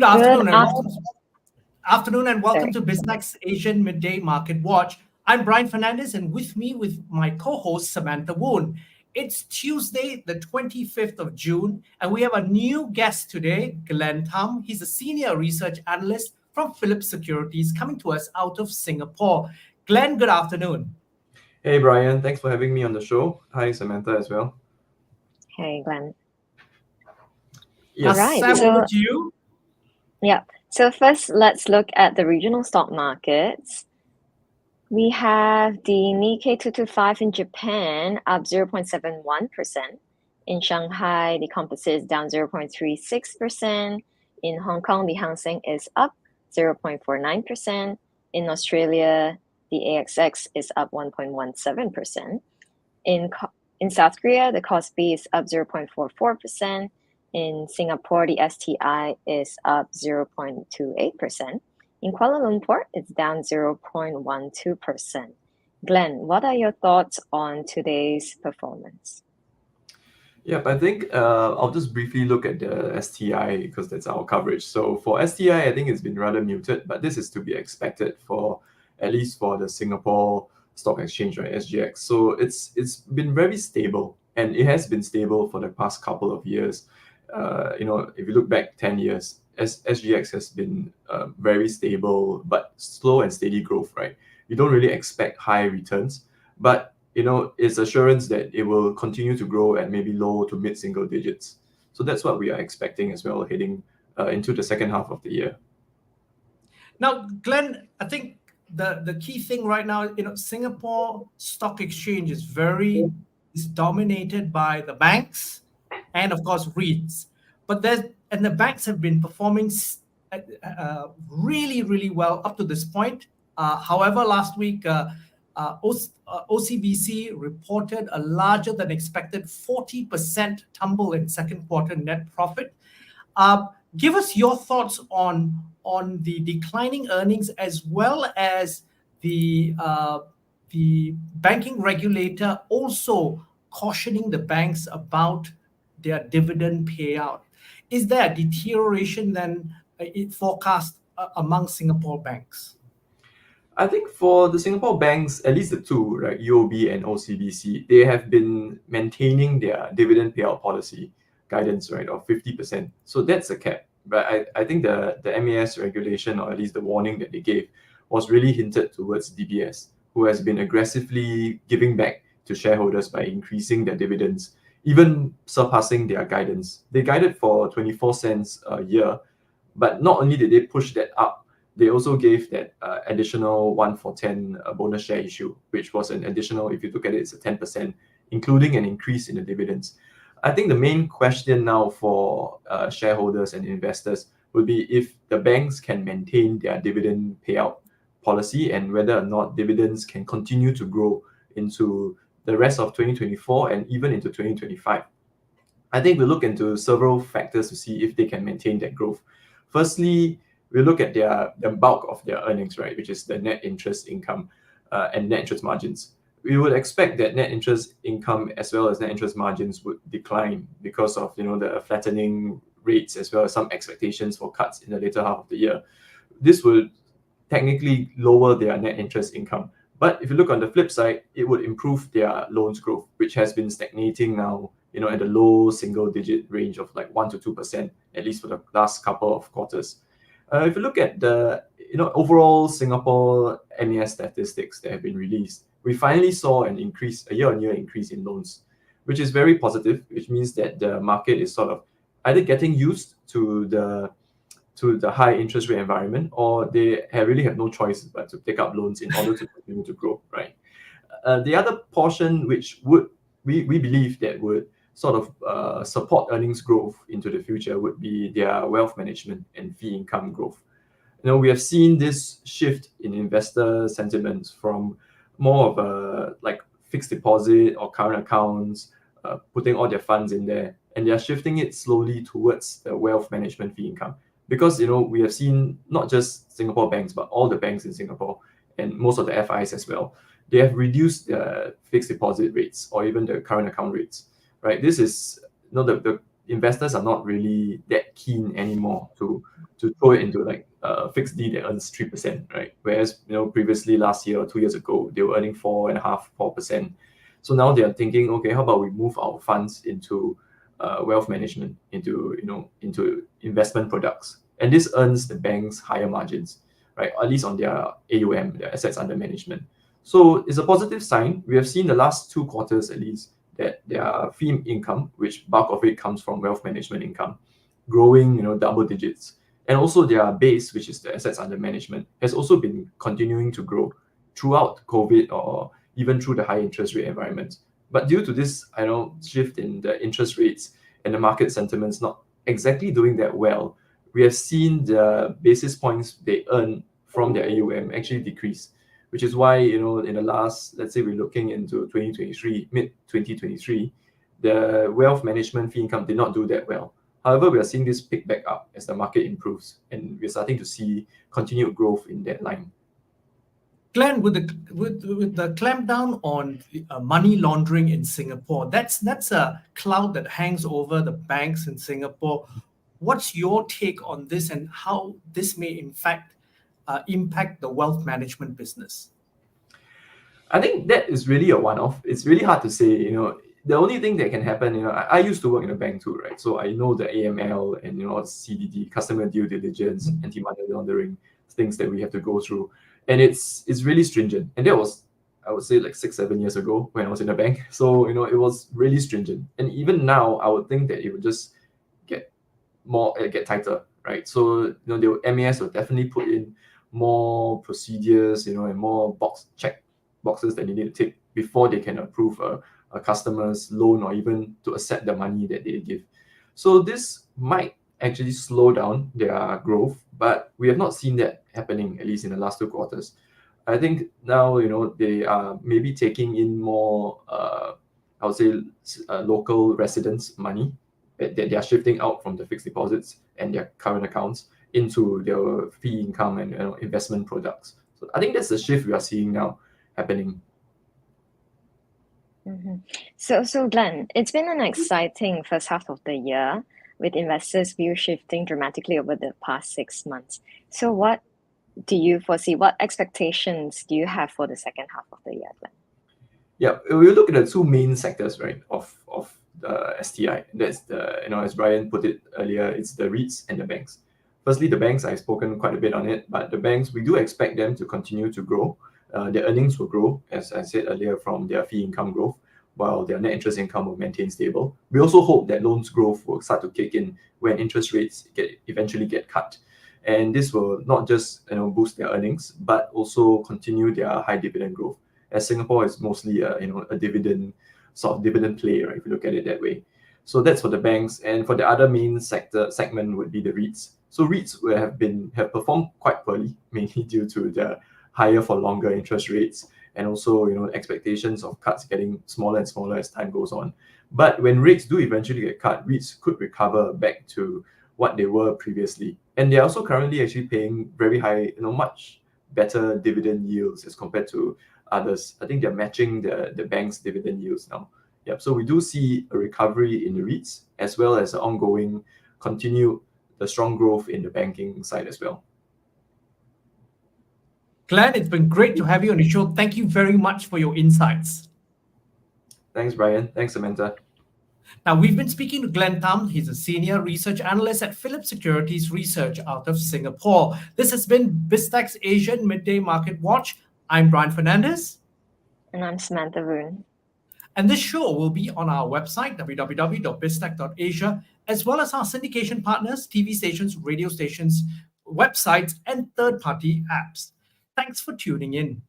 Good afternoon and welcome afternoon. to Biztech's Asian Midday Market Watch. I'm Brian Fernandez, and with me with my co-host Samantha Voon. It's Tuesday, the 25th of June, and we have a new guest today, Thum. He's a senior research analyst from Phillip Securities, coming to us out of Singapore. Glenn, good afternoon. Hey Brian, thanks for having me on the show. Hi Samantha as well. Hey, Glenn. Yes. All right. Sam, over to you. Yeah. So first, let's look at the regional stock markets. We have the Nikkei 225 in Japan up 0.71%. In Shanghai, the composite is down 0.36%. In Hong Kong, the Hang Seng is up 0.49%. In Australia, the ASX is up 1.17%. In South Korea, the Kospi is up 0.44%. In Singapore, the STI is up 0.28%. In Kuala Lumpur, it's down 0.12%. Glenn, what are your thoughts on today's performance? Yep, I think I'll just briefly look at the STI because that's our coverage. So for STI, I think it's been rather muted, but this is to be expected for at least for the Singapore Stock Exchange, right, SGX. So it's been very stable, and it has been stable for the past couple of years. If you look back 10 years, SGX has been very stable, but slow and steady growth, right? You don't really expect high returns, but it's assurance that it will continue to grow at maybe low to mid single digits. So that's what we are expecting as well, heading into the second half of the year. Now, Glenn, I think the key thing right now, Singapore Stock Exchange is dominated by the banks and of course REITs, but the banks have been performing really well up to this point. However, last week OCBC reported a larger than expected 40% tumble in second quarter net profit. Give us your thoughts on the declining earnings, as well as the banking regulator also cautioning the banks about their dividend payout. Is there a deterioration then forecast among Singapore banks? I think for the Singapore banks, at least the two, right, UOB and OCBC, they have been maintaining their dividend payout policy guidance, right, of 50%. So that's a cap. But I think the MAS regulation, or at least the warning that they gave, was really hinted towards DBS, who has been aggressively giving back to shareholders by increasing their dividends, even surpassing their guidance. They guided for 24 cents a year, but not only did they push that up, they also gave that additional 1 for 10 bonus share issue, which was an additional, if you look at it, it's a 10%, including an increase in the dividends. I think the main question now for shareholders and investors would be if the banks can maintain their dividend payout policy and whether or not dividends can continue to grow into the rest of 2024 and even into 2025. I think we look into several factors to see if they can maintain that growth. Firstly, we look at the bulk of their earnings, right, which is the net interest income and net interest margins. We would expect that net interest income as well as net interest margins would decline because of the flattening rates, as well as some expectations for cuts in the later half of the year. This would technically lower their net interest income. But if you look on the flip side, it would improve their loans growth, which has been stagnating now, at the low single digit range of like 1 to 2%, at least for the last couple of quarters. If you look at the overall Singapore MAS statistics that have been released, we finally saw a year-on-year increase in loans, which is very positive, which means that the market is sort of either getting used to the high interest rate environment, or they really have no choice but to take up loans in order to continue to grow, right? The other portion which we believe that would sort of support earnings growth into the future would be their wealth management and fee income growth. We have seen this shift in investor sentiments from more of a like fixed deposit or current accounts, putting all their funds in there, and they are shifting it slowly towards the wealth management fee income. Because we have seen not just Singapore banks, but all the banks in Singapore and most of the FIs as well, they have reduced the fixed deposit rates or even the current account rates, right? This is the investors are not really that keen anymore to throw it into like a fixed D that earns 3%, right? Whereas previously last year or 2 years ago they were earning 4.5%. So now they are thinking, okay, how about we move our funds into wealth management, into investment products, and this earns the banks higher margins, right? At least on their AUM, their assets under management. So it's a positive sign. We have seen the last 2 quarters at least that their fee income, which bulk of it comes from wealth management income, growing double digits, and also their base, which is the assets under management, has also been continuing to grow throughout COVID or even through the high interest rate environment. But due to this shift in the interest rates and the market sentiments not exactly doing that well, we have seen the basis points they earn from their AUM actually decrease, which is why in the last, let's say we're looking into 2023, mid 2023, the wealth management fee income did not do that well. However, we are seeing this pick back up as the market improves, and we're starting to see continued growth in that line. Glenn, with the clampdown on money laundering in Singapore, that's a cloud that hangs over the banks in Singapore. What's your take on this, and how this may in fact impact the wealth management business? I think that is really a one-off. It's really hard to say. The only thing that can happen, I used to work in a bank too, right? So I know the AML and CDD, customer due diligence, anti-money laundering, things that we have to go through, and it's really stringent. And that was, I would say, like 6-7 years ago when I was in a bank. So it was really stringent. And even now, I would think that it would just get tighter, right? So the MAS will definitely put in more procedures, and more check boxes that they need to tick before they can approve a customer's loan or even to accept the money that they give. So this might actually slow down their growth, but we have not seen that happening, at least in the last 2 quarters. I think now they are maybe taking in more I would say local residents' money that they are shifting out from the fixed deposits and their current accounts into their fee income and investment products. So I think that's the shift we are seeing now happening. Mm-hmm. So Glenn, it's been an exciting first half of the year, with investors' view shifting dramatically over the past 6 months. So what do you foresee? What expectations do you have for the second half of the year, Glenn? Yeah, we look at the 2 main sectors, right, of the STI. That's the, as Brian put it earlier, it's the REITs and the banks. Firstly, the banks, I've spoken quite a bit on it, but the banks, we do expect them to continue to grow. Their earnings will grow, as I said earlier, from their fee income growth, while their net interest income will maintain stable. We also hope that loans growth will start to kick in when interest rates eventually get cut. And this will not just boost their earnings, but also continue their high dividend growth, as Singapore is mostly a dividend play, right, if you look at it that way. So that's for the banks. And for the other main segment would be the REITs. So REITs have performed quite poorly, mainly due to the higher for longer interest rates, and also expectations of cuts getting smaller and smaller as time goes on. But when rates do eventually get cut, REITs could recover back to what they were previously. And they're also currently actually paying very high, much better dividend yields as compared to others. I think they're matching the bank's dividend yields now. Yep. So we do see a recovery in the REITs, as well as the strong growth in the banking side as well. Glenn, it's been great to have you on the show. Thank you very much for your insights. Thanks, Brian. Thanks, Samantha. Now, we've been speaking to Glenn Thum. He's a senior research analyst at Phillip Securities Research out of Singapore. This has been Biztech's Asian Midday Market Watch. I'm Brian Fernandez. And I'm Samantha Voon. And this show will be on our website, www.biztech.asia, as well as our syndication partners, TV stations, radio stations, websites, and third-party apps. Thanks for tuning in.